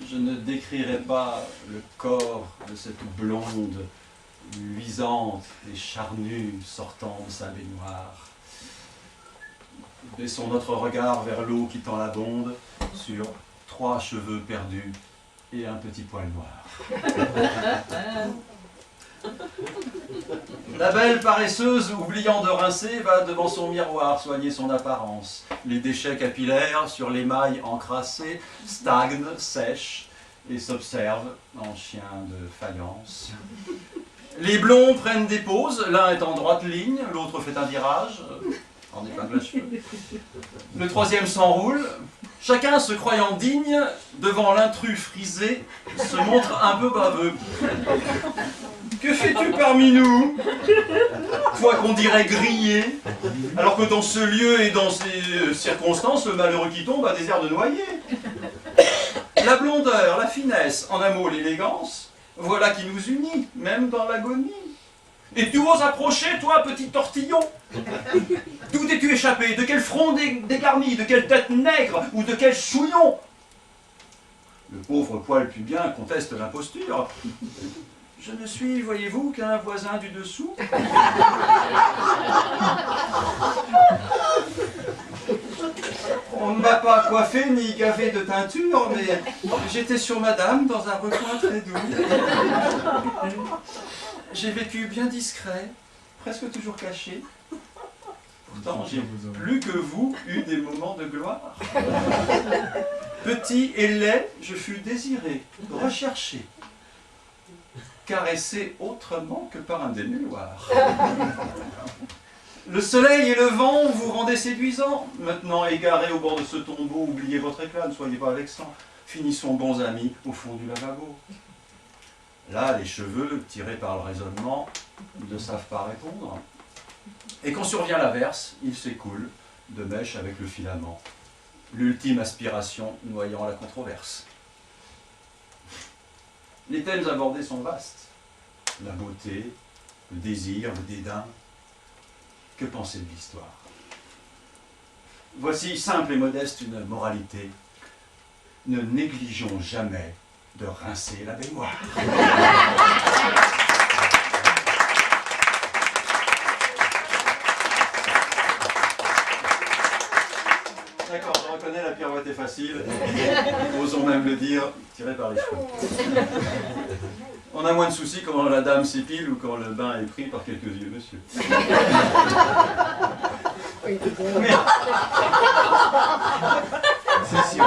Je ne décrirai pas le corps de cette blonde, luisante et charnue sortant de sa baignoire. Baissons notre regard vers l'eau qui tend la bonde sur 3 cheveux perdus et un petit poil noir. La belle paresseuse, oubliant de rincer, va devant son miroir soigner son apparence. Les déchets capillaires sur l'émail encrassé stagnent, sèchent et s'observent en chien de faïence. Les blonds prennent des pauses, l'un est en droite ligne, l'autre fait un virage, en épingle à cheveux. Le troisième s'enroule. Chacun se croyant digne, devant l'intrus frisé, se montre un peu baveux. Que fais-tu parmi nous, toi qu'on dirait grillé, alors que dans ce lieu et dans ces circonstances, le malheureux qui tombe a des airs de noyer? La blondeur, la finesse, en un mot l'élégance, voilà qui nous unit, même dans l'agonie. Et tu oses approcher, toi, petit tortillon? D'où t'es-tu échappé? De quel front dégarni? De quelle tête nègre? Ou de quel chouillon? Le pauvre poil pubien conteste l'imposture. Je ne suis, voyez-vous, qu'un voisin du dessous. On ne m'a pas coiffé ni gavé de teinture, mais j'étais sur madame dans un recoin très doux. J'ai vécu bien discret, presque toujours caché. Pourtant, j'ai plus que vous eu des moments de gloire. Petit et laid, je fus désiré, recherché, caressé autrement que par un dénuloir. Le soleil et le vent vous rendaient séduisant. Maintenant, égaré au bord de ce tombeau, oubliez votre éclat, ne soyez pas vexants. Finissons bons amis au fond du lavabo. Là, les cheveux, tirés par le raisonnement, ne savent pas répondre. Et quand survient l'averse, ils s'écoulent de mèche avec le filament. L'ultime aspiration noyant la controverse. Les thèmes abordés sont vastes. La beauté, le désir, le dédain. Que penser de l'histoire? Voici, simple et modeste, une moralité. Ne négligeons jamais de rincer la baignoire. D'accord, je reconnais, la pirouette est facile. Osons même le dire, tiré par les cheveux. On a moins de soucis quand la dame s'épile ou quand le bain est pris par quelques vieux monsieur. C'est sûr.